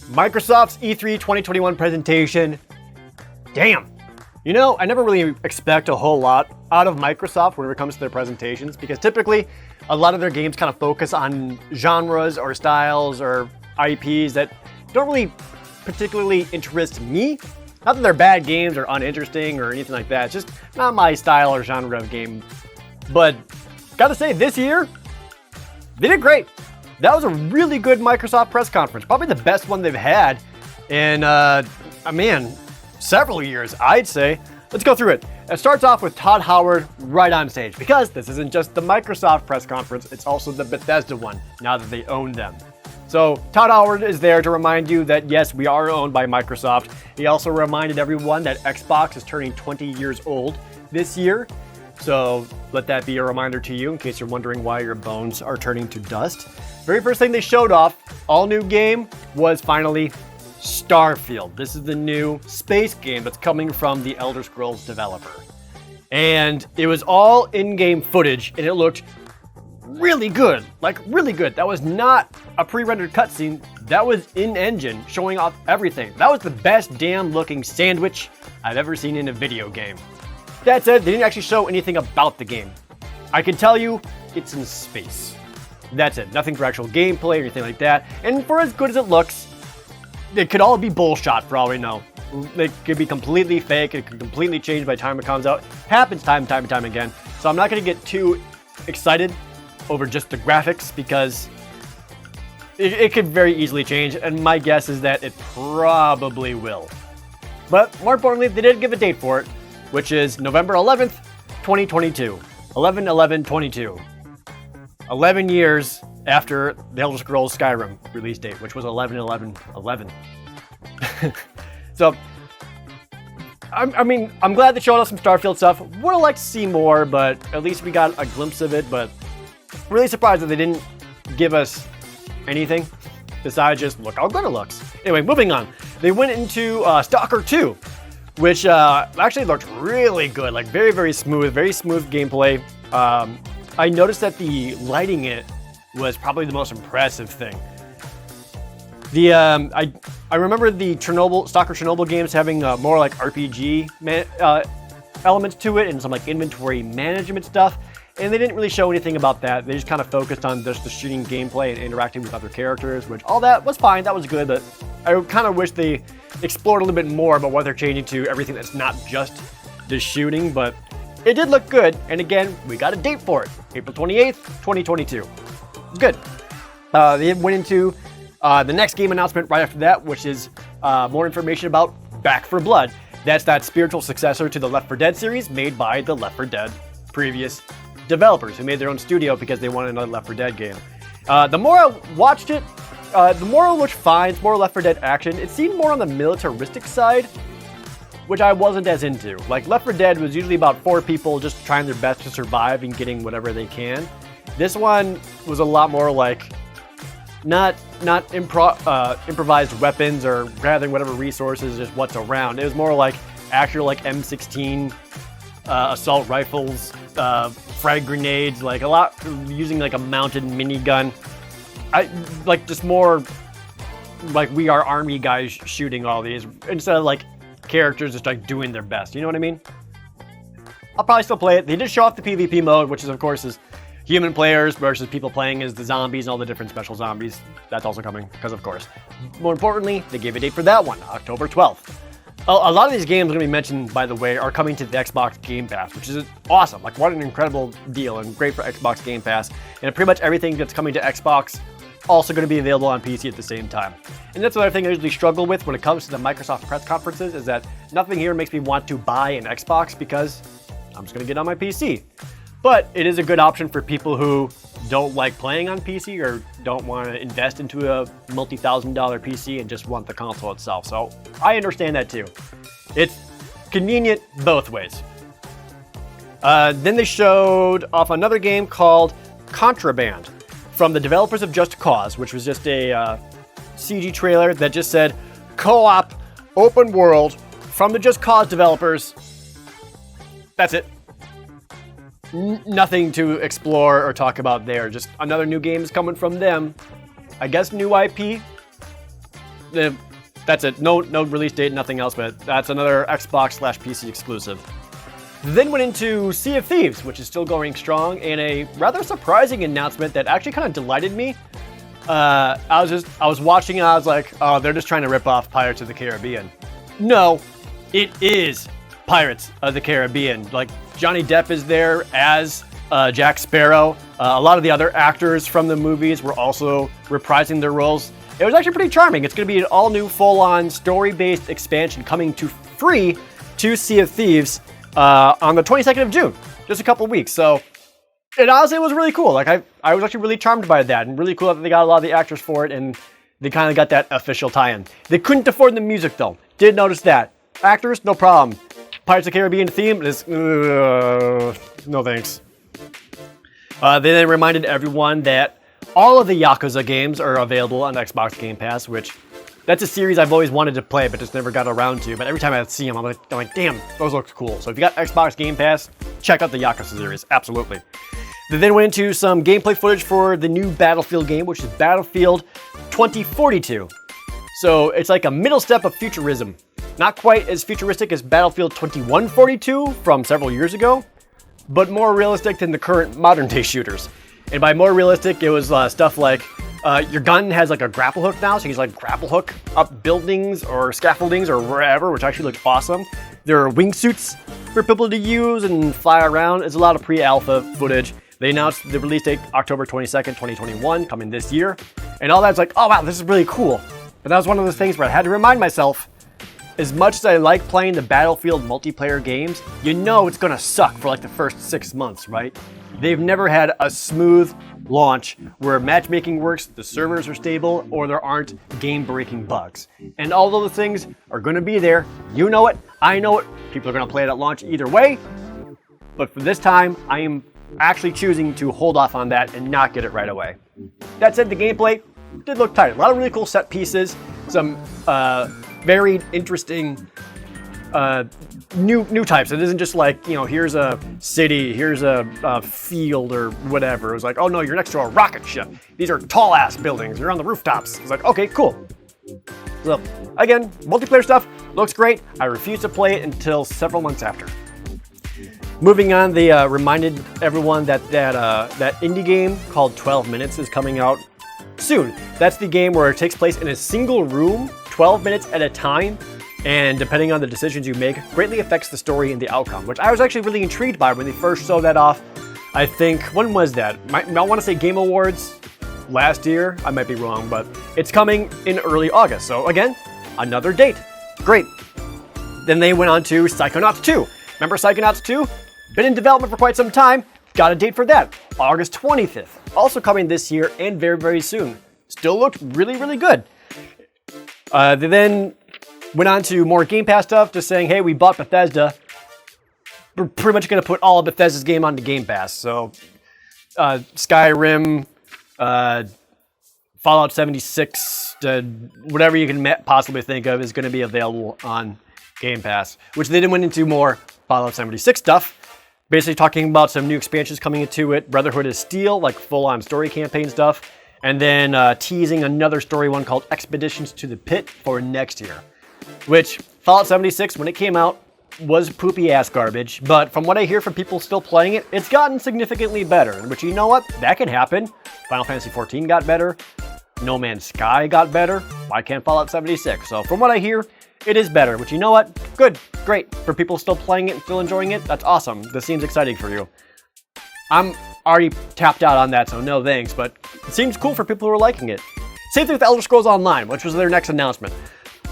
Microsoft's E3 2021 presentation. Damn. You know, I never really expect a whole lot out of Microsoft when it comes to their presentations, because typically a lot of their games kind of focus on genres or styles or IPs that don't really particularly interest me. Not that they're bad games or uninteresting or anything like that. It's just not my style or genre of game. But gotta say, this year, they did great. That was a really good Microsoft press conference. Probably the best one they've had in, several years, I'd say. Let's go through it. It starts off with Todd Howard right on stage, because this isn't just the Microsoft press conference, it's also the Bethesda one, now that they own them. So Todd Howard is there to remind you that yes, we are owned by Microsoft. He also reminded everyone that Xbox is turning 20 years old this year. So let that be a reminder to you in case you're wondering why your bones are turning to dust. Very first thing they showed off, all new game, was finally Starfield. This is the new space game that's coming from the Elder Scrolls developer. And it was all in-game footage, and it looked really good, like really good. That was not a pre-rendered cutscene, that was in-engine, showing off everything. That was the best damn looking sandwich I've ever seen in a video game. That said, they didn't actually show anything about the game. I can tell you, it's in space. That's it, nothing for actual gameplay or anything like that. And for as good as it looks, it could all be bullshot for all we know. It could be completely fake, it could completely change by the time it comes out. Happens time and time again. So I'm not gonna get too excited over just the graphics, because it could very easily change, and my guess is that it probably will. But more importantly, they did give a date for it, which is November 11th, 2022. 11/11/22. 11 years after the Elder Scrolls Skyrim release date, which was 11/11/11. So, I'm glad they showed us some Starfield stuff. Would have liked to see more, but at least we got a glimpse of it. But really surprised that they didn't give us anything besides just look how good it looks. Anyway, moving on. They went into Stalker 2, which actually looked really good, like very smooth gameplay. I noticed that the lighting in it was probably the most impressive thing. The I remember the Stalker Chernobyl games having more like RPG elements to it and some like inventory management stuff, and they didn't really show anything about that. They just kind of focused on just the shooting gameplay and interacting with other characters, which all that was fine, that was good, but I kind of wish they explored a little bit more about what they're changing to everything that's not just the shooting, but it did look good, and again, we got a date for it, April 28th, 2022. It's good. They went into the next game announcement right after that, which is more information about Back 4 Blood. That's that spiritual successor to the Left 4 Dead series made by the Left 4 Dead previous developers who made their own studio because they wanted another Left 4 Dead game. The more I watched it, the more it looked fine. It's more Left 4 Dead action. It seemed more on the militaristic side, which I wasn't as into. Like, Left 4 Dead was usually about 4 people just trying their best to survive and getting whatever they can. This one was a lot more like not improvised weapons or gathering whatever resources, just what's around. It was more like actual like M16 assault rifles, frag grenades, like a lot using like a mounted minigun. I like just more like we are army guys shooting all these instead of like characters just like doing their best. You know what I mean? I'll probably still play it. They did show off the PvP mode, which is of course is human players versus people playing as the zombies and all the different special zombies. That's also coming, because of course. More importantly, they gave a date for that one, October 12th. A lot of these games going to be mentioned, by the way, are coming to the Xbox Game Pass, which is awesome. Like, what an incredible deal and great for Xbox Game Pass. And pretty much everything that's coming to Xbox also going to be available on PC at the same time. And that's another thing I usually struggle with when it comes to the Microsoft press conferences, is that nothing here makes me want to buy an Xbox because I'm just going to get it on my PC. But it is a good option for people who don't like playing on PC or don't want to invest into a multi-$1,000 PC and just want the console itself. So I understand that too. It's convenient both ways. Then they showed off another game called Contraband from the developers of Just Cause, which was just a CG trailer that just said co-op open world from the Just Cause developers. That's it. Nothing to explore or talk about there. Just another new game is coming from them. I guess new IP. That's it. No release date, nothing else, but that's another Xbox/PC exclusive. Then went into Sea of Thieves, which is still going strong, and a rather surprising announcement that actually kind of delighted me. I was watching and I was like, oh, they're just trying to rip off Pirates of the Caribbean. No, it is Pirates of the Caribbean. Like, Johnny Depp is there as Jack Sparrow. A lot of the other actors from the movies were also reprising their roles. It was actually pretty charming. It's going to be an all-new, full-on, story-based expansion coming to free to Sea of Thieves on the 22nd of June, just a couple weeks. So, it honestly was really cool. Like, I was actually really charmed by that, and really cool that they got a lot of the actors for it, and they kind of got that official tie-in. They couldn't afford the music, though. Did notice that. Actors, no problem. Pirates of the Caribbean theme is, no thanks. They then reminded everyone that all of the Yakuza games are available on Xbox Game Pass, which that's a series I've always wanted to play, but just never got around to. But every time I see them, I'm like, damn, those look cool. So if you got Xbox Game Pass, check out the Yakuza series, absolutely. They then went into some gameplay footage for the new Battlefield game, which is Battlefield 2042. So it's like a middle step of futurism. Not quite as futuristic as Battlefield 2142 from several years ago, but more realistic than the current modern day shooters. And by more realistic, it was stuff like your gun has like a grapple hook now, so you can like grapple hook up buildings or scaffoldings or wherever, which actually looks awesome. There are wingsuits for people to use and fly around. It's a lot of pre-alpha footage. They announced the release date October 22nd, 2021, coming this year. And all that's like, oh wow, this is really cool. But that was one of those things where I had to remind myself, as much as I like playing the Battlefield multiplayer games, you know it's gonna suck for like the first 6 months, right? They've never had a smooth launch where matchmaking works, the servers are stable, or there aren't game-breaking bugs. And all those things are gonna be there. You know it, I know it, people are gonna play it at launch either way. But for this time, I am actually choosing to hold off on that and not get it right away. That said, the gameplay did look tight. A lot of really cool set pieces, some very interesting new types. It isn't just like, you know, here's a city, here's a field or whatever. It was like, oh no, you're next to a rocket ship. These are tall ass buildings. You're on the rooftops. It's like, okay, cool. So again, multiplayer stuff looks great. I refuse to play it until several months after. Moving on, they reminded everyone that indie game called 12 Minutes is coming out soon. That's the game where it takes place in a single room, 12 minutes at a time, and depending on the decisions you make, greatly affects the story and the outcome, which I was actually really intrigued by when they first showed that off. I think, when was that? I want to say Game Awards last year. I might be wrong, but it's coming in early August. So again, another date. Great. Then they went on to Psychonauts 2. Remember Psychonauts 2? Been in development for quite some time. Got a date for that, August 25th. Also coming this year and very, very soon. Still looked really, really good. They then went on to more Game Pass stuff, just saying, hey, we bought Bethesda. We're pretty much going to put all of Bethesda's game onto Game Pass. So Skyrim, Fallout 76, whatever you can possibly think of is going to be available on Game Pass, which they then went into more Fallout 76 stuff. Basically talking about some new expansions coming into it, Brotherhood of Steel, like full-on story campaign stuff, and then teasing another story one called Expeditions to the Pit for next year. Which, Fallout 76, when it came out, was poopy-ass garbage, but from what I hear from people still playing it, it's gotten significantly better, which, you know what, that can happen. Final Fantasy XIV got better, No Man's Sky got better, why can't Fallout 76? So from what I hear, it is better, which, you know what, good, great. For people still playing it and still enjoying it, that's awesome. This seems exciting for you. I'm already tapped out on that, so no thanks, but it seems cool for people who are liking it. Same thing with Elder Scrolls Online, which was their next announcement.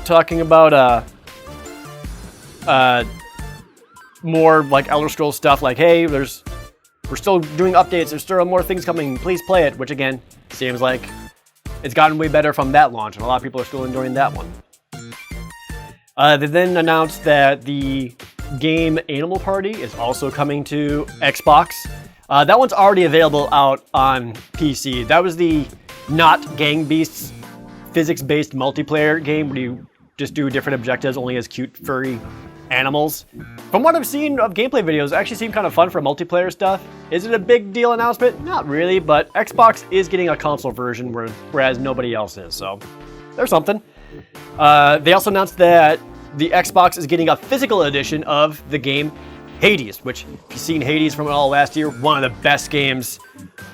Talking about more like Elder Scrolls stuff, like, hey, we're still doing updates, there's still more things coming, please play it, which again, seems like it's gotten way better from that launch, and a lot of people are still enjoying that one. They then announced that the game Animal Party is also coming to Xbox. That one's already available out on PC. That was the not Gang Beasts physics-based multiplayer game where you just do different objectives only as cute, furry animals. From what I've seen of gameplay videos, it actually seemed kind of fun for multiplayer stuff. Is it a big deal announcement? Not really, but Xbox is getting a console version whereas nobody else is, so there's something. They also announced that the Xbox is getting a physical edition of the game Hades, which, if you've seen Hades from all last year, one of the best games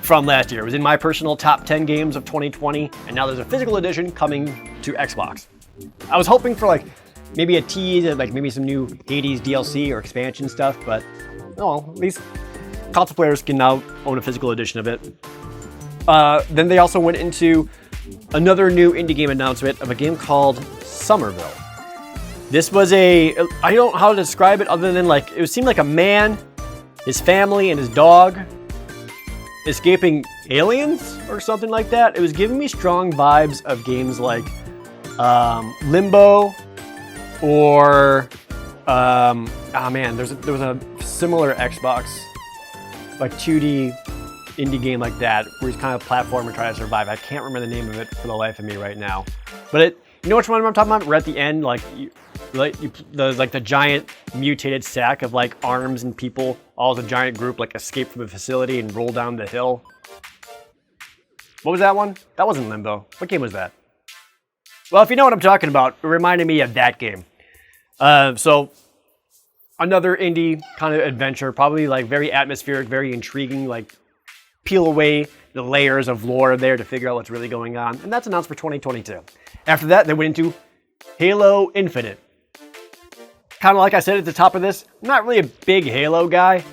from last year. It was in my personal top 10 games of 2020, and now there's a physical edition coming to Xbox. I was hoping for like maybe a tease and like maybe some new Hades DLC or expansion stuff, but no, at least console players can now own a physical edition of it. Then they also went into another new indie game announcement of a game called Summerville. This was I don't know how to describe it other than like, it seemed like a man, his family, and his dog escaping aliens or something like that. It was giving me strong vibes of games like Limbo or, there was a similar Xbox, like 2D indie game like that, where he's kind of platform and trying to survive. I can't remember the name of it for the life of me right now. But you know which one I'm talking about? We're at the end, the giant mutated sack of like arms and people, all as a giant group, like escape from a facility and roll down the hill. What was that one? That wasn't Limbo. What game was that? Well, if you know what I'm talking about, it reminded me of that game. So another indie kind of adventure, probably like very atmospheric, very intriguing, like peel away the layers of lore there to figure out what's really going on. And that's announced for 2022. After that, they went into Halo Infinite. Kind of like I said at the top of this, I'm not really a big Halo guy.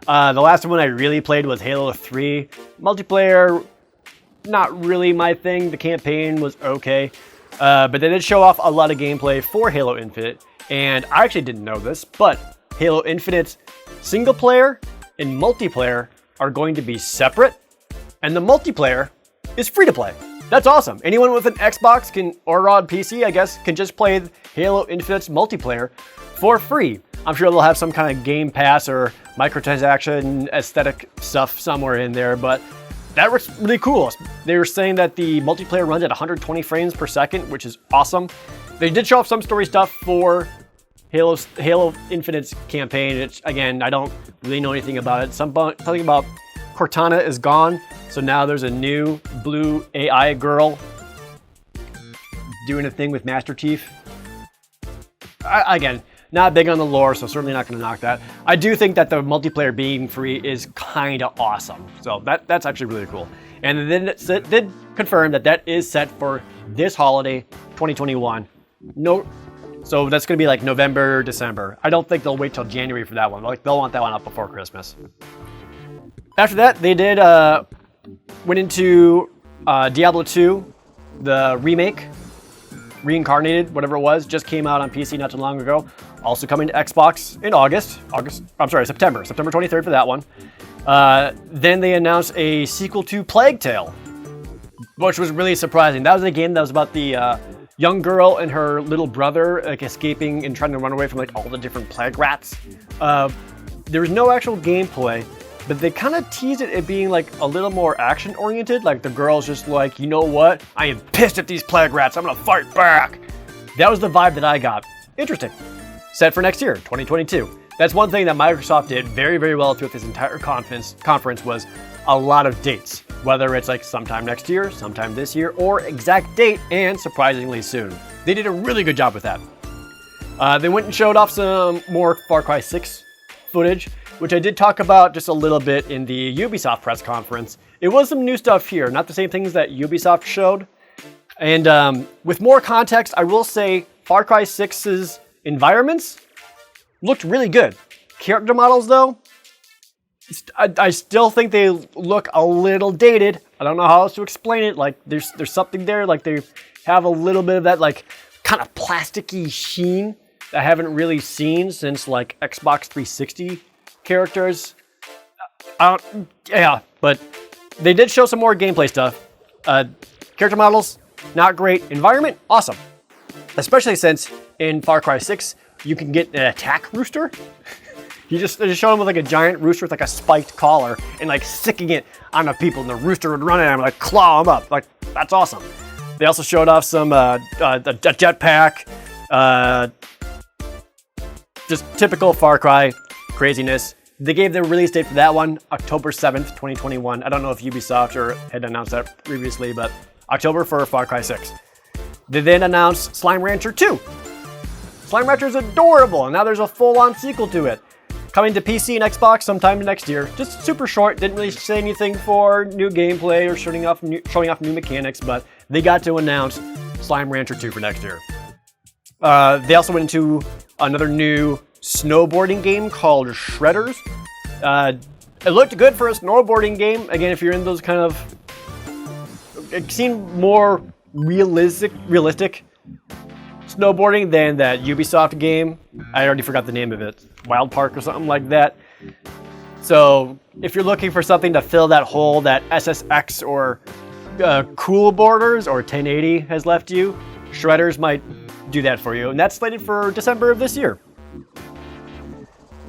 The last one I really played was Halo 3. Multiplayer, not really my thing. The campaign was okay. But they did show off a lot of gameplay for Halo Infinite. And I actually didn't know this, but Halo Infinite's single player and multiplayer are going to be separate. And the multiplayer is free to play. That's awesome. Anyone with an Xbox or on PC, I guess, can just play Halo Infinite's multiplayer for free. I'm sure they'll have some kind of Game Pass or microtransaction aesthetic stuff somewhere in there, but that was really cool. They were saying that the multiplayer runs at 120 frames per second, which is awesome. They did show off some story stuff for Halo Infinite's campaign. It's, again, I don't really know anything about it. Something about Cortana is gone, so now there's a new blue AI girl doing a thing with Master Chief. Again, not big on the lore, so certainly not going to knock that. I do think that the multiplayer being free is kind of awesome, so that's actually really cool. And then it did confirm that is set for this holiday, 2021. So that's going to be like November, December. I don't think they'll wait till January for that one. Like, they'll want that one up before Christmas. After that, they did went into Diablo 2, the remake, Reincarnated, whatever it was, just came out on PC not too long ago. Also coming to Xbox in September 23rd for that one. Then they announced a sequel to Plague Tale, which was really surprising. That was a game that was about the young girl and her little brother like escaping and trying to run away from like all the different plague rats. There was no actual gameplay, but they kind of teased it being like a little more action oriented. Like the girl's just like, you know what? I am pissed at these plague rats. I'm gonna fight back. That was the vibe that I got. Interesting. Set for next year, 2022. That's one thing that Microsoft did very, very well throughout this entire conference was a lot of dates. Whether it's like sometime next year, sometime this year, or exact date, and surprisingly soon. They did a really good job with that. They went and showed off some more Far Cry 6 footage, which I did talk about just a little bit in the Ubisoft press conference. It was some new stuff here, not the same things that Ubisoft showed. And with more context, I will say Far Cry 6's environments looked really good. Character models, though, I still think they look a little dated. I don't know how else to explain it. Like there's something there. Like they have a little bit of that like kind of plasticky sheen that I haven't really seen since like Xbox 360 characters. But they did show some more gameplay stuff. Character models, not great. Environment, awesome. Especially since in Far Cry 6 you can get an attack rooster. They just showed him with like a giant rooster with like a spiked collar and like sicking it on the people, and the rooster would run at him and like claw him up. Like, that's awesome. They also showed off some a jetpack, just typical Far Cry craziness. They gave the release date for that one, October 7th, 2021. I don't know if Ubisoft had announced that previously, but October for Far Cry 6. They then announced Slime Rancher 2. Slime Rancher is adorable, and now there's a full-on sequel to it. Coming to PC and Xbox sometime next year. Just super short, didn't really say anything for new gameplay or showing off new mechanics, but they got to announce Slime Rancher 2 for next year. They also went into another new snowboarding game called Shredders. It looked good for a snowboarding game. Again, if you're in those kind of... It seemed more realistic snowboarding than that Ubisoft game. I already forgot the name of it. Wild Park or something like that. So if you're looking for something to fill that hole that SSX or Cool Borders or 1080 has left you, Shredders might do that for you. And that's slated for December of this year.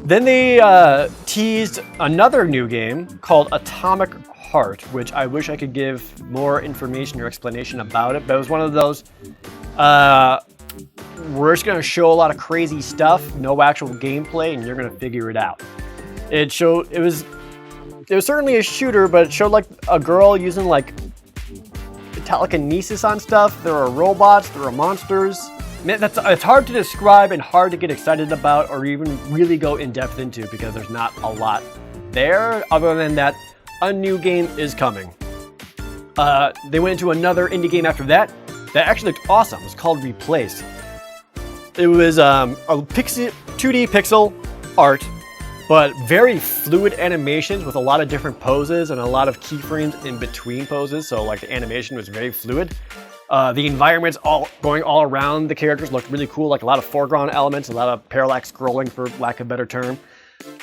Then they teased another new game called Atomic Heart, which I wish I could give more information or explanation about it, but it was one of those we're just going to show a lot of crazy stuff, no actual gameplay, and you're going to figure it out. It was certainly a shooter, but it showed like a girl using like telekinesis on stuff. There are robots, there are monsters. Man, it's hard to describe and hard to get excited about or even really go in depth into because there's not a lot there. Other than that, a new game is coming. They went into another indie game after that actually looked awesome. It was called Replace. It was a 2D pixel art, but very fluid animations with a lot of different poses and a lot of keyframes in between poses. So like the animation was very fluid. The environments going all around the characters looked really cool, like a lot of foreground elements, a lot of parallax scrolling for lack of a better term.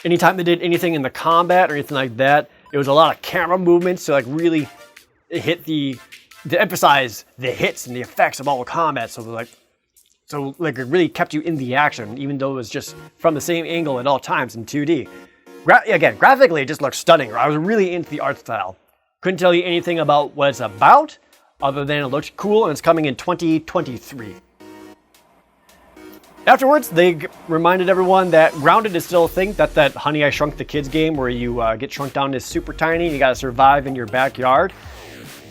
Anytime they did anything in the combat or anything like that, it was a lot of camera movements to like really hit to emphasize the hits and the effects of all the combat. So it really kept you in the action, even though it was just from the same angle at all times in 2D. Again, graphically, it just looked stunning. I was really into the art style. Couldn't tell you anything about what it's about, other than it looked cool, and it's coming in 2023. Afterwards, they reminded everyone that Grounded is still a thing. That's that Honey, I Shrunk the Kids game where you get shrunk down to super tiny and you gotta survive in your backyard.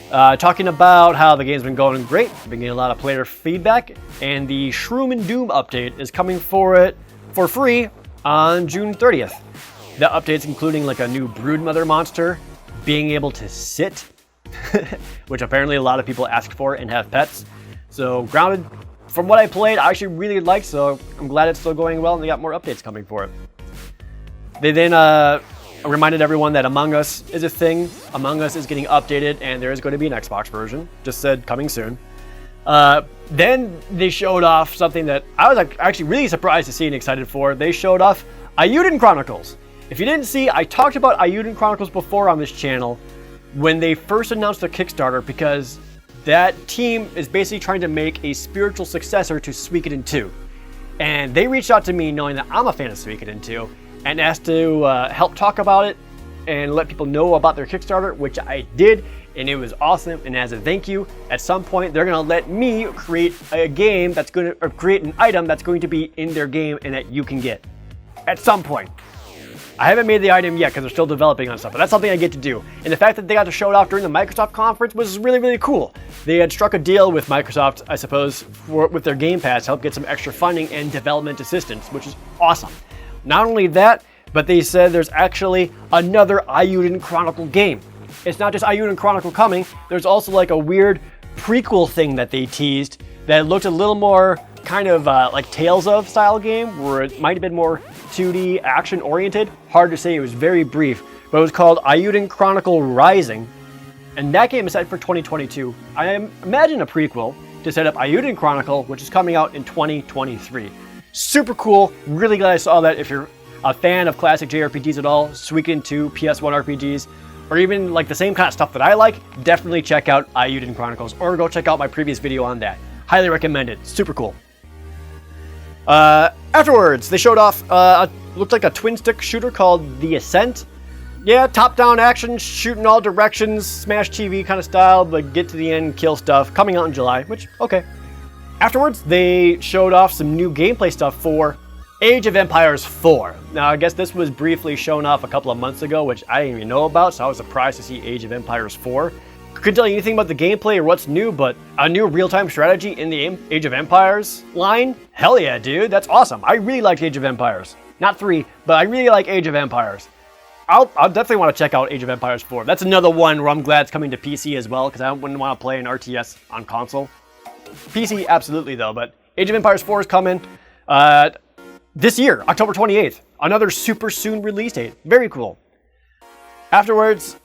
Talking about how the game's been going great, been getting a lot of player feedback, and the Shroom and Doom update is coming for it for free on June 30th. The update's including like a new broodmother monster, being able to sit, which apparently a lot of people ask for and have pets. So Grounded, from what I played, I actually really liked, so I'm glad it's still going well and they got more updates coming for it. They then reminded everyone that Among Us is a thing. Among Us is getting updated and there is going to be an Xbox version. Just said coming soon. Then they showed off something that I was actually really surprised to see and excited for. They showed off Eiyuden Chronicles. If you didn't see, I talked about Eiyuden Chronicles before on this channel when they first announced their Kickstarter, because that team is basically trying to make a spiritual successor to Suikoden 2. And they reached out to me knowing that I'm a fan of Suikoden 2 and asked to help talk about it and let people know about their Kickstarter, which I did, and it was awesome. And as a thank you, at some point they're gonna let me create a game that's gonna, or create an item that's going to be in their game and that you can get at some point. I haven't made the item yet because they're still developing on stuff, but that's something I get to do. And the fact that they got to show it off during the Microsoft conference was really, really cool. They had struck a deal with Microsoft, I suppose, with their Game Pass to help get some extra funding and development assistance, which is awesome. Not only that, but they said there's actually another Eiyuden Chronicle game. It's not just Eiyuden Chronicle coming, there's also like a weird prequel thing that they teased that looked a little more kind of like Tales of style game, where it might have been more 2D action oriented. Hard to say, it was very brief, but it was called Eiyuden Chronicle Rising, and that game is set for 2022. I imagine a prequel to set up Eiyuden Chronicle, which is coming out in 2023. Super cool, really glad I saw that. If you're a fan of classic JRPGs at all, Suikoden 2, PS1 RPGs, or even like the same kind of stuff that I like, definitely check out Eiyuden Chronicles, or go check out my previous video on that. Highly recommend it, super cool. Afterwards, they showed off, looked like a twin-stick shooter called The Ascent. Yeah, top-down action, shoot in all directions, Smash TV kind of style, but get to the end, kill stuff, coming out in July, which, okay. Afterwards, they showed off some new gameplay stuff for Age of Empires 4. Now, I guess this was briefly shown off a couple of months ago, which I didn't even know about, so I was surprised to see Age of Empires 4 couldn't tell you anything about the gameplay or what's new, but a new real-time strategy in the Age of Empires line? Hell yeah, dude, that's awesome. I really like Age of Empires. Not 3, but I really like Age of Empires. I'll definitely want to check out Age of Empires 4. That's another one where I'm glad it's coming to PC as well, because I wouldn't want to play an RTS on console. PC, absolutely though, but Age of Empires 4 is coming this year, October 28th. Another super soon release date. Very cool. Afterwards,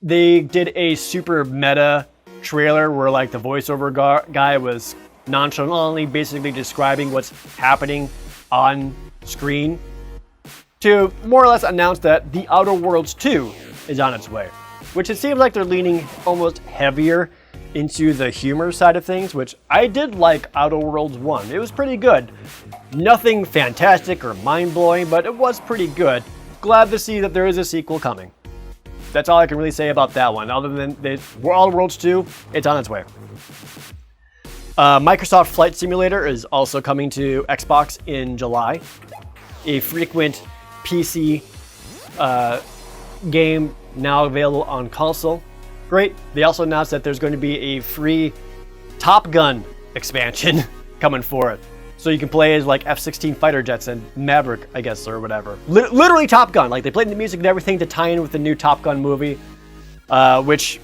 they did a super meta trailer where like the voiceover guy was nonchalantly basically describing what's happening on screen to more or less announce that The Outer Worlds 2 is on its way, which it seems like they're leaning almost heavier into the humor side of things, which I did like Outer Worlds 1. It was pretty good. Nothing fantastic or mind-blowing, but it was pretty good. Glad to see that there is a sequel coming. That's all I can really say about that one, other than Outer Worlds 2, it's on its way. Microsoft Flight Simulator is also coming to Xbox in July. A frequent PC game now available on console. Great. They also announced that there's going to be a free Top Gun expansion coming for it. So you can play as like F-16 fighter jets and Maverick, I guess, or whatever. Literally Top Gun. Like they played the music and everything to tie in with the new Top Gun movie, which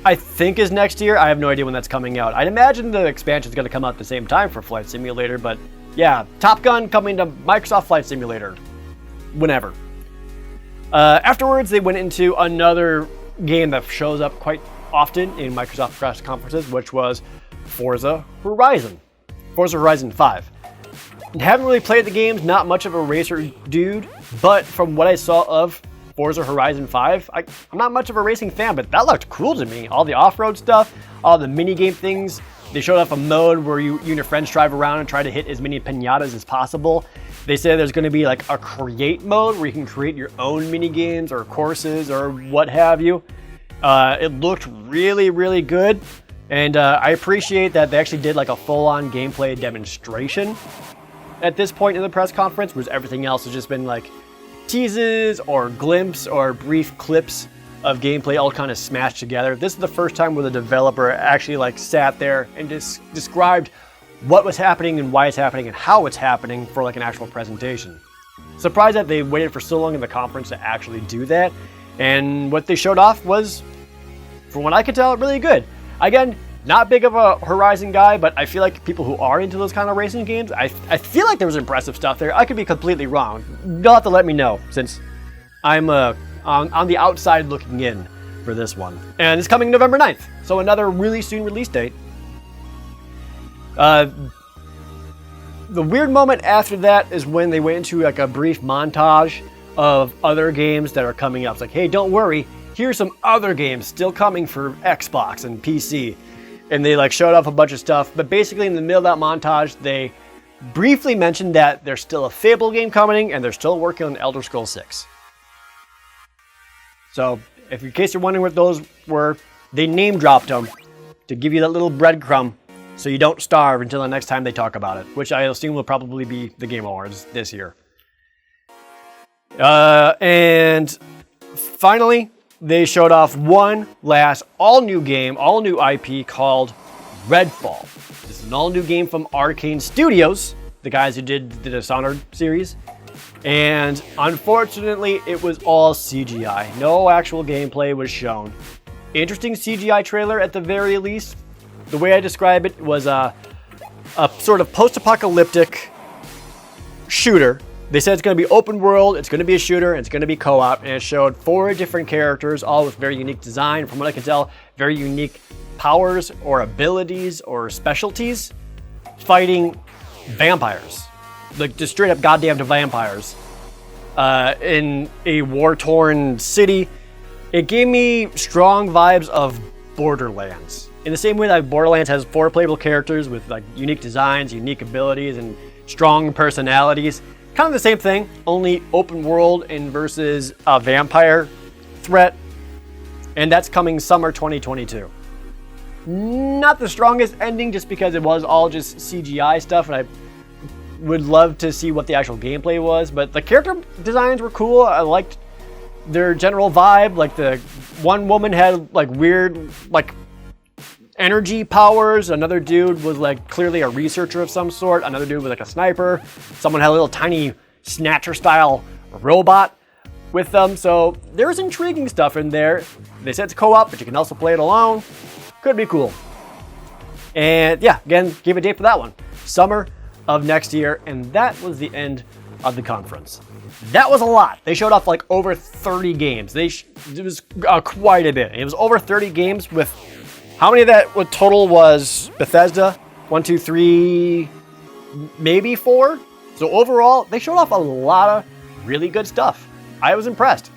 I think is next year. I have no idea when that's coming out. I'd imagine the expansion is going to come out at the same time for Flight Simulator, but yeah, Top Gun coming to Microsoft Flight Simulator whenever. Afterwards, they went into another game that shows up quite often in Microsoft press conferences, which was Forza Horizon. Forza Horizon 5. Haven't really played the games, not much of a racer dude, but from what I saw of Forza Horizon 5, I'm not much of a racing fan, but that looked cool to me. All the off-road stuff, all the minigame things. They showed off a mode where you and your friends drive around and try to hit as many piñatas as possible. They said there's going to be like a create mode where you can create your own minigames or courses or what have you. It looked really, really good. And I appreciate that they actually did like a full-on gameplay demonstration at this point in the press conference, whereas everything else has just been like teases or glimpses or brief clips of gameplay all kind of smashed together. This is the first time where the developer actually like sat there and just described what was happening and why it's happening and how it's happening for like an actual presentation. Surprised that they waited for so long in the conference to actually do that. And what they showed off was, from what I could tell, really good. Again, not big of a Horizon guy, but I feel like people who are into those kind of racing games, I feel like there was impressive stuff there. I could be completely wrong. You'll have to let me know, since I'm on the outside looking in for this one. And it's coming November 9th, so another really soon release date. The weird moment after that is when they went into like a brief montage of other games that are coming up. It's like, hey, don't worry, here's some other games still coming for Xbox and PC. And they like showed off a bunch of stuff, but basically in the middle of that montage, they briefly mentioned that there's still a Fable game coming and they're still working on Elder Scrolls 6. So, if in case you're wondering what those were, they name dropped them to give you that little breadcrumb so you don't starve until the next time they talk about it, which I assume will probably be the Game Awards this year. And finally, they showed off one last all-new game, all-new IP called Redfall. This is an all-new game from Arcane Studios, the guys who did the Dishonored series. And unfortunately, it was all CGI. No actual gameplay was shown. Interesting CGI trailer at the very least. The way I describe it was a sort of post-apocalyptic shooter. They said it's going to be open world, it's going to be a shooter, and it's going to be co-op, and it showed 4 different characters, all with very unique design. From what I can tell, very unique powers or abilities or specialties, fighting vampires. Like just straight up goddamn vampires in a war-torn city. It gave me strong vibes of Borderlands. In the same way that Borderlands has 4 playable characters with like unique designs, unique abilities, and strong personalities. Kind of the same thing, only open world and versus a vampire threat. And that's coming summer 2022. Not the strongest ending just because it was all just CGI stuff, and I would love to see what the actual gameplay was, but the character designs were cool. I liked their general vibe. Like the one woman had like weird like energy powers. Another dude was like clearly a researcher of some sort. Another dude was like a sniper. Someone had a little tiny Snatcher style robot with them. So there's intriguing stuff in there. They said it's co-op, but you can also play it alone. Could be cool. And yeah, again, give a date for that one. Summer of next year. And that was the end of the conference. That was a lot. They showed off like over 30 games. It was quite a bit. It was over 30 games with how many of that total was Bethesda? 1, 2, 3, maybe 4. So overall, they showed off a lot of really good stuff. I was impressed.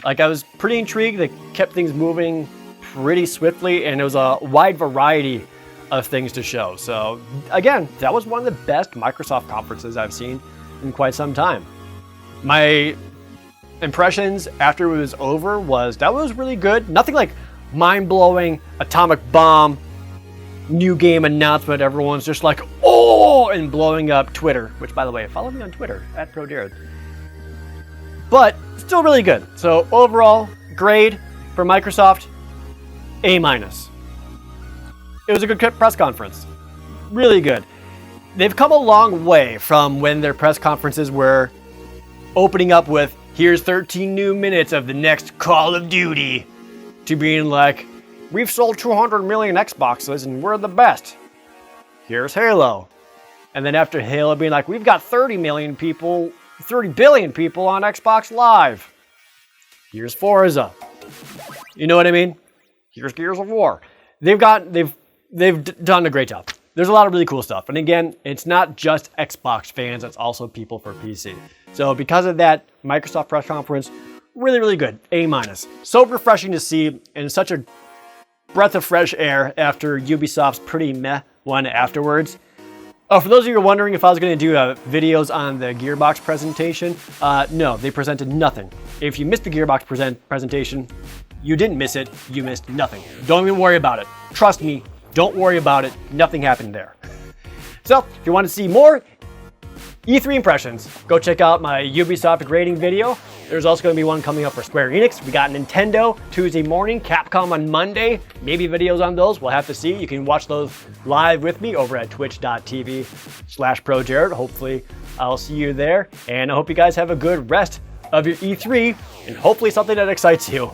Like I was pretty intrigued. They kept things moving pretty swiftly, and it was a wide variety of things to show. So again, that was one of the best Microsoft conferences I've seen in quite some time. My impressions after it was over was that was really good. Nothing like mind-blowing atomic bomb new game announcement. Everyone's just like, oh, and blowing up Twitter, which by the way, follow me on Twitter at ProJared. But still really good. So overall grade for Microsoft, A-. It was a good press conference. Really good. They've come a long way from when their press conferences were opening up with, here's 13 new minutes of the next Call of Duty, to being like, we've sold 200 million Xboxes and we're the best. Here's Halo. And then after Halo being like, we've got 30 billion people on Xbox Live. Here's Forza. You know what I mean? Here's Gears of War. They've done a great job. There's a lot of really cool stuff. And again, it's not just Xbox fans, it's also people for PC. So because of that, Microsoft press conference, really, really good. A-. So refreshing to see, and such a breath of fresh air after Ubisoft's pretty meh one afterwards. Oh, for those of you who are wondering if I was going to do videos on the Gearbox presentation, no, they presented nothing. If you missed the Gearbox presentation, you didn't miss it, you missed nothing. Don't even worry about it. Trust me, don't worry about it. Nothing happened there. So, if you want to see more E3 impressions, go check out my Ubisoft grading video. There's also going to be one coming up for Square Enix. We got Nintendo Tuesday morning, Capcom on Monday. Maybe videos on those, we'll have to see. You can watch those live with me over at twitch.tv/ProJared. Hopefully I'll see you there. And I hope you guys have a good rest of your E3 and hopefully something that excites you.